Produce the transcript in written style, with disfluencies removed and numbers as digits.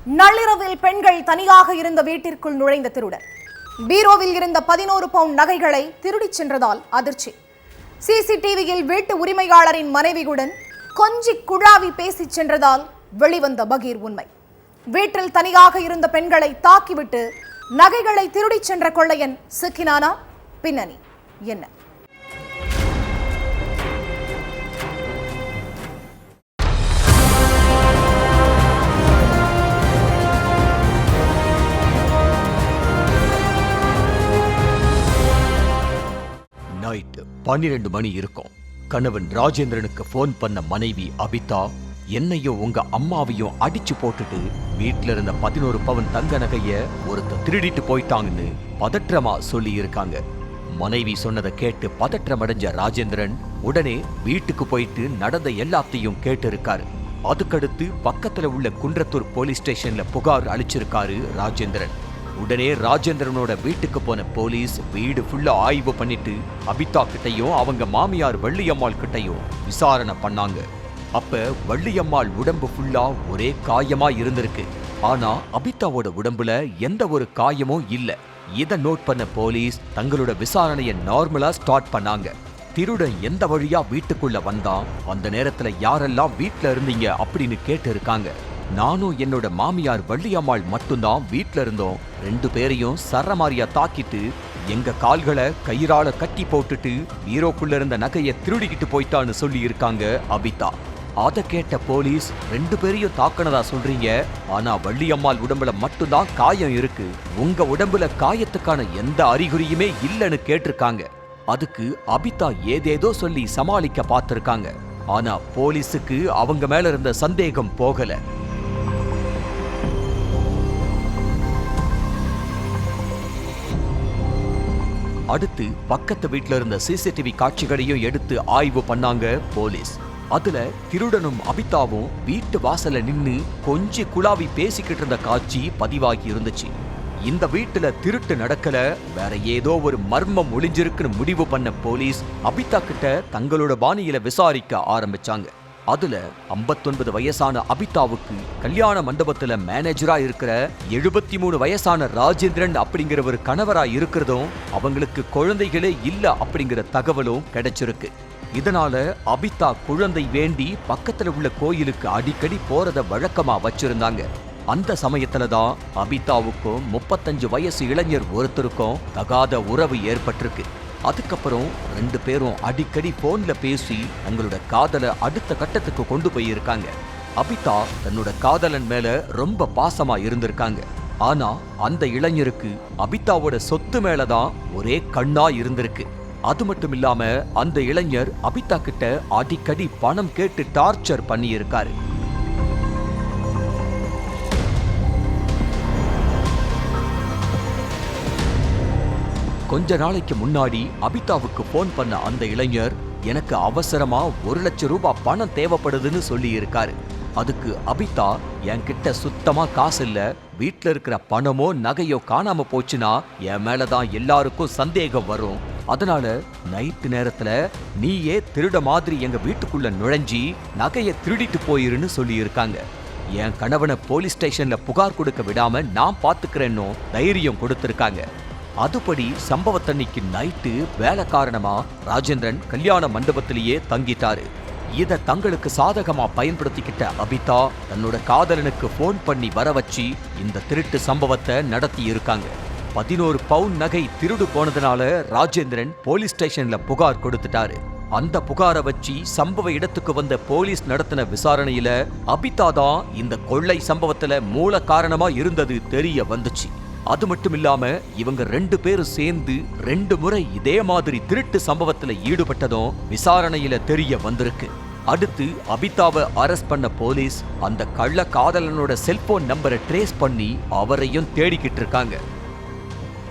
நள்ளிரவில் பெண்கள் தனியாக இருந்த வீட்டிற்குள் நுழைந்த திருடன் பீரோவில் இருந்த 11 பவுண்ட் நகைகளை திருடிச் சென்றதால் அதிர்ச்சி. சிசிடிவியில் வீட்டு உரிமையாளரின் மனைவியுடன் கொஞ்சி குழாவி பேசிச் சென்றதால் வெளிவந்த பகீர் உண்மை. வீட்டில் தனியாக இருந்த பெண்களை தாக்கிவிட்டு நகைகளை திருடிச் சென்ற கொள்ளையன் சிக்கினானா? பின்னணி என்ன? நைட் 12 மணி இருக்கும். கணவன் ராஜேந்திரனுக்கு போன் பண்ண மனைவி அபிதா, என்னையும் உங்க அம்மாவையும் அடிச்சு போட்டுட்டு வீட்டுல இருந்த 11 பவுன் தங்க நகைய ஒருத்தர் திருடிட்டு போயிட்டாங்கன்னு பதற்றமா சொல்லி இருக்காங்க. மனைவி சொன்னதை கேட்டு பதற்றம் அடைஞ்ச ராஜேந்திரன் உடனே வீட்டுக்கு போயிட்டு நடந்த எல்லாத்தையும் கேட்டு இருக்காரு. அதுக்கடுத்து பக்கத்துல உள்ள குன்றத்தூர் போலீஸ் ஸ்டேஷன்ல புகார் அளிச்சிருக்காரு ராஜேந்திரன். உடனே ராஜேந்திரனோட வீட்டுக்கு போன போலீஸ் வீடு ஃபுல்லா ஆய்வு பண்ணிட்டு அபிதா கிட்டையும் அவங்க மாமியார் வள்ளியம்மாள் கிட்டையும் விசாரணை பண்ணாங்க. அப்ப வள்ளியம்மாள் உடம்பு ஃபுல்லா ஒரே காயமா இருந்திருக்கு. ஆனா அபிதாவோட உடம்புல எந்த ஒரு காயமும் இல்ல. இதை நோட் பண்ண போலீஸ் தங்களோட விசாரணையை நார்மலா ஸ்டார்ட் பண்ணாங்க. திருடன் எந்த வழியா வீட்டுக்குள்ள வந்தான், அந்த நேரத்துல யாரெல்லாம் வீட்டுல இருந்தீங்க அப்படின்னு கேட்டு இருக்காங்க. நானும் என்னோட மாமியார் வள்ளியம்மாள் மட்டும்தான் வீட்டுல இருந்தோம். 2 பேரையும் சரமாரியா தாக்கிட்டு எங்க கால்களை கயிறால கட்டி போட்டுட்டு பீரோக்குள்ள இருந்த நகையை திருடிக்கிட்டு போயிட்டான்னு சொல்லி இருக்காங்க அபிதா. அதை கேட்ட போலீஸ் 2 பேரையும் தாக்கினதா சொல்றீங்க, ஆனா வள்ளியம்மாள் உடம்புல மட்டும்தான் காயம் இருக்கு, உங்க உடம்புல காயத்துக்கான எந்த அறிகுறியுமே இல்லைன்னு கேட்டிருக்காங்க. அதுக்கு அபிதா ஏதேதோ சொல்லி சமாளிக்க பார்த்திருக்காங்க. ஆனா போலீஸுக்கு அவங்க மேல இருந்த சந்தேகம் போகல. அடுத்து பக்கத்து வீட்டுல இருந்த சிசிடிவி காட்சிகளையும் எடுத்து ஆய்வு பண்ணாங்க போலீஸ். அதுல திருடனும் அபிதாவும் வீட்டு வாசல்ல நின்னு கொஞ்சி குழாவி பேசிக்கிட்டு இருந்த காட்சி பதிவாகி இருந்துச்சு. இந்த வீட்டுல திருட்டு நடக்கல, வேற ஏதோ ஒரு மர்மம் ஒளிஞ்சிருக்குன்னு முடிவு பண்ண போலீஸ் அபிதா கிட்ட தங்களோட பாணியில விசாரிக்க ஆரம்பிச்சாங்க. அதுல 59 வயசான அபிதாவுக்கு கல்யாண மண்டபத்துல மேனேஜரா இருக்கிற 73 வயசான ராஜேந்திரன் அப்படிங்கிற ஒரு கணவரா இருக்கிறதும் அவங்களுக்கு குழந்தைகளே இல்ல அப்படிங்கிற தகவலும் கிடைச்சிருக்கு. இதனால அபிதா குழந்தை வேண்டி பக்கத்துல உள்ள கோயிலுக்கு அடிக்கடி போறத வழக்கமா வச்சிருந்தாங்க. அந்த சமயத்துலதான் அபிதாவுக்கும் 35 வயசு இளைஞர் ஒருத்தருக்கும் தகாத உறவு ஏற்பட்டிருக்கு. அதுக்கப்புறம் 2 பேரும் அடிக்கடி போன்ல பேசி தங்களோட காதலை அடுத்த கட்டத்துக்கு கொண்டு போயிருக்காங்க. அபிதா தன்னோட காதலன் மேல ரொம்ப பாசமா இருந்திருக்காங்க. ஆனா அந்த இளைஞருக்கு அபிதாவோட சொத்து மேலதான் ஒரே கண்ணா இருந்திருக்கு. அது மட்டும் இல்லாம அந்த இளைஞர் அபிதா கிட்ட அடிக்கடி பணம் கேட்டு டார்ச்சர் பண்ணி இருக்காரு. கொஞ்ச நாளைக்கு முன்னாடி அபிதாவுக்கு போன் பண்ண அந்த இளைஞர் எனக்கு அவசரமா 1 லட்சம் ரூபாய் பணம் தேவைப்படுதுன்னு சொல்லி இருக்காரு. அதுக்கு அபிதா, என்கிட்ட சுத்தமா காசு இல்ல, வீட்டுல இருக்கிற பணமோ நகையோ காணாம போச்சுன்னா என் மேலதான் எல்லாருக்கும் சந்தேகம் வரும், அதனால நைட்டு நேரத்துல நீயே திருட மாதிரி எங்க வீட்டுக்குள்ள நுழைஞ்சி நகையை திருடிட்டு போயிருன்னு சொல்லி இருக்காங்க. என் கணவனை போலீஸ் ஸ்டேஷன்ல புகார் கொடுக்க விடாம நான் பாத்துக்கிறேன்னு தைரியம் கொடுத்திருக்காங்க. அதுபடி சம்பவத்தன்னைக்கு நைட்டு வேலை காரணமா ராஜேந்திரன் கல்யாண மண்டபத்திலேயே தங்கிட்டாரு. இத தங்களுக்கு சாதகமா பயன்படுத்திக்கிட்ட அபிதா தன்னோட காதலனுக்கு போன் பண்ணி வர வச்சு இந்த திருட்டு சம்பவத்தை நடத்தி இருக்காங்க. 11 பவுன் நகை திருடு போனதுனால ராஜேந்திரன் போலீஸ் ஸ்டேஷன்ல புகார் கொடுத்துட்டாரு. அந்த புகாரை வச்சு சம்பவ இடத்துக்கு வந்த போலீஸ் நடத்தின விசாரணையில அபிதா தான் இந்த கொள்ளை சம்பவத்துல மூல காரணமா இருந்தது தெரிய வந்துச்சு. அது மட்டும் இல்லாம இவங்க 2 பேரும் சேர்ந்து 2 முறை இதே மாதிரி திருட்டு சம்பவத்துல ஈடுபட்டதும் விசாரணையில தெரிய வந்திருக்கு. அடுத்து அபிதாவை அரெஸ்ட் பண்ண போலீஸ் அந்த கள்ள காதலனோட செல்போன் நம்பரை ட்ரேஸ் பண்ணி அவரையும் தேடிக்கிட்டு இருக்காங்க.